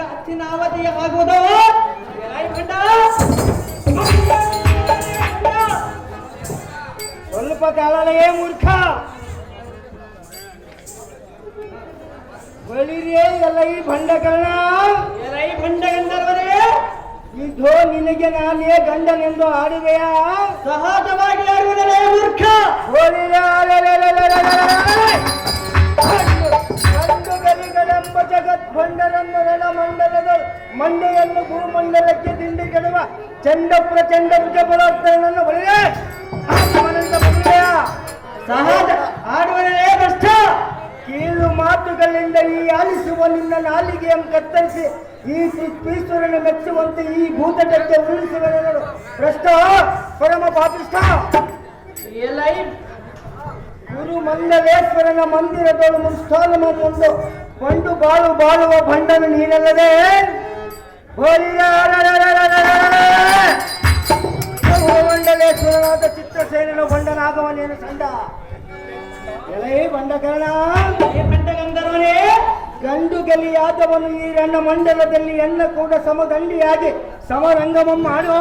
ನಿನಗೆ ಅಚ್ಚಿನಾವಧಿಯ ಆಗುವುದು ಸ್ವಲ್ಪ ಕಾಲೇ ಮೂರ್ಖ ಬಳಿರೇ ಎಲ್ಲ ಈ ಭಂಡಕರಣ ಈ ಭಂಡಗಂಧರ್ವರೇ ಇದು ನಿನಗೆ ನಾನೇ ಗಂಡನೆಂದು ಆಡುವೆಯಾ ಸಹಜವಾಗಿ ಆಡುವುದರೇ ಮೂರ್ಖ ಗಂಡುಗಲಿಗಳೆಂಬ ಜಗದ್ಭಂಡರನ್ನು ರಣಮಂಡಲದ ಮಂಡೆಯನ್ನು ಭೂಮಂಡಲಕ್ಕೆ ದಿಂಡಿ ಕೆಡುವ ಚಂಡ ಪ್ರಚಂಡ ಭುಜಬಲೋತ್ತರನನ್ನು ಬಳಿರೆ ಸಹಜ ಆಡುವುದರೇ ಕಷ್ಟ ಕೀಳು ಮಾತುಗಳಿಂದ ಈ ಆಲಿಸುವ ನಿನ್ನ ನಾಲಿಗೆಯನ್ನು ಕತ್ತರಿಸಿ ಈ ಪೀಶ್ವರನ ಮೆಚ್ಚುವಂತೆ ಈ ಭೂತಟಕ್ಕೆ ಉರುಳಿಸುವನು ಭ್ರಷ್ಟ ಪರಮ ಪಾಪಿಷ್ಟ ಗುರು ಮಂದಲೇಶ್ವರನ ಮಂದಿರದೊಳು ಮುಷ್ಟಾನಮೊಂದು ಕೊಂಡು ಬಾಳುವ ಭಂಡನು ನೀನಲ್ಲದೆ ಮಂಡಲೇಶ್ವರನಾದ ಚಿತ್ರಸೇನನು ಭಂಡನಾಗವನೇನು ಸಂಡ ಎಲೈ ಭಂಡಕರಣ ಭಂಡಗಂಧರ್ವನೇ ಗಂಡು ಗಲಿಯಾದವನು ಈ ರಣ್ಣ ಮಂಡಲದಲ್ಲಿ ಎನ್ನ ಕೂಡ ಸಮಗಂಡಿಯಾಗಿ ಸಮರಂಗಮಂ ಮಾಡು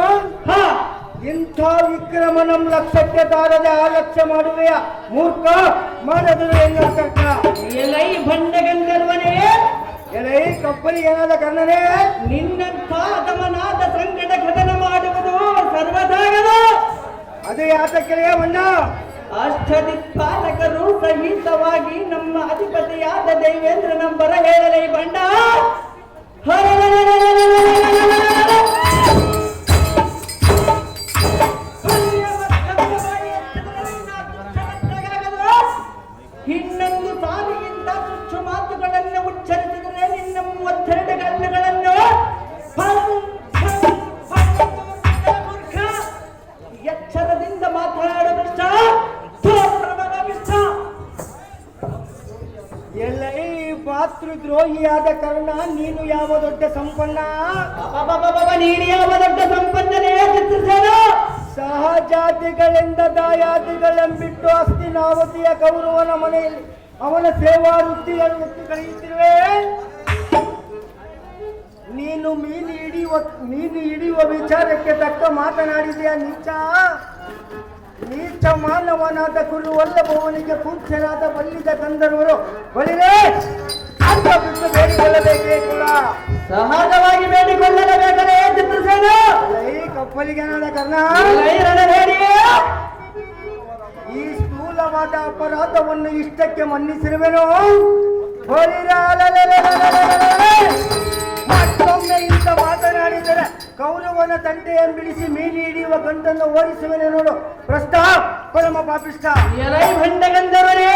ಇಂಥ ವಿಕ್ರಮನಂ ಲಕ್ಷಕ್ಕೆ ತಾರದೆ ಆಲಕ್ಷ್ಯ ಮಾಡುವೆಯ ಮೂರ್ಖ ಮಾಡದರು ಎನ್ನ ತರ್ಕ ಎಲೈ ಭಂಡಗಂಧರ್ವನೇ ಎಲೈ ಕಪ್ಪಲಿ ಏನಾದ ಕರ್ಣನೇ ನಿನ್ನಂಥ ಅದಮನಾದ ಸಂಕಟ ಕಥನ ಮಾಡುವುದು ಸರ್ವದಾಗದು ಅದು ಯಾತಕ್ಕೆಲೆಯ ಮಂಡ ಅಷ್ಟದಿಕ್ಪಾಲಕರು ಸಹಿತವಾಗಿ ನಮ್ಮ ಅಧಿಪತಿಯಾದ ದೇವೇಂದ್ರನ ಬರ ಹೇಳಲೈ ಬಂಡ ಇನ್ನೊಂದು ಸಾರಿಗಿಂತ ತುಚ್ಚು ಮಾತುಗಳನ್ನು ಉಚ್ಚರಿಸಿದರೆ ನಿನ್ನ 32 ಗಂಟೆಗಳನ್ನು ಎಚ್ಚರದಿಂದ ಮಾತನಾಡೋದಿಷ್ಟ ಎಲ್ಲ ಈ ಮಾತೃದ್ರೋಹಿಯಾದ ಕಾರಣ ನೀನು ಯಾವ ದೊಡ್ಡ ಸಂಪನ್ನ ನೀನು ಯಾವ ದೊಡ್ಡ ಸಂಪನ್ನನೇ ಚಿತ್ರಿಸೇನ ಸಹಜಾತಿಗಳಿಂದ ದಾಯಾದಿಗಳನ್ಬಿಟ್ಟು ಹಸ್ತಿನಾವತಿಯ ಕೌರವನ ಮನೆಯಲ್ಲಿ ಅವನ ಸೇವಾ ವೃತ್ತಿಯನ್ನು ಒತ್ತು ಕಳೆಯುತ್ತಿರುವೆ ನೀನು ಮೀನು ಹಿಡಿಯುವ ವಿಚಾರಕ್ಕೆ ತಕ್ಕ ಮಾತನಾಡಿದೆಯಾ ನೀಚ ಮಾನವನಾದ ಕುರು ವಲ್ಲಭವನಿಗೆ ಪೂಜ್ಯರಾದ ಬಲ್ಲಿದ ಗಂಧರ್ವರು ಬಳಿರೇ ಅಂತ ಬಿಟ್ಟು ಬೇಡಿಕೊಳ್ಳಬೇಕೇ ಕೂಡ ಸಹಜವಾಗಿ ಬೇಡಿಕೊಳ್ಳಲೇಬೇಕಾದ್ರೆ ಚಿತ್ರಸೇನ ಈ ಕಪ್ಪಲಿಗೆನಾದ ಕರ್ಣ ಈ ಸ್ಥೂಲವಾದ ಅಪರಾಧವನ್ನು ಇಷ್ಟಕ್ಕೆ ಮನ್ನಿಸಿರುವೆನು ಮತ್ತೊಮ್ಮೆ ಇಂಥ ಮಾತನಾಡಿದರೆ ಕೌರವನ ತಂಟೆಯನ್ನು ಬಿಡಿಸಿ ಮೀನಿ ಹಿಡಿಯುವ ಗಂಟನ್ನು ಓಡಿಸುವೆನೆ ನೋಡು ಪ್ರಸ್ತ ಪರಮ ಪಾಪಿಷ್ಟ ಎಲೈ ಭಂಡಗಂಧರ್ವನೇ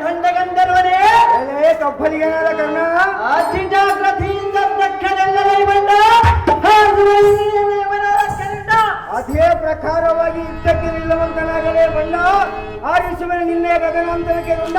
ಭಂಡಗಂಧರ್ವನೇ ಎಲೇ ಕಪ್ಪಲಿಗೆನಾದ ಕರ್ಣ ಅತಿ ಜಾಗ್ರತೆಯಿಂದ ದಕ್ಷನೆಲ್ಲಲೈ ಬಂಡ ಅದೇ ಪ್ರಕಾರವಾಗಿ ಯುದ್ಧಕ್ಕೆ ನಿಲ್ಲುವಂತನಾಗಲೇ ಬಣ್ಣ ಆರಿಸುವೆ ನಿನ್ನೆ ಗಗನಾಂತರಕ್ಕೆ ಬಂದ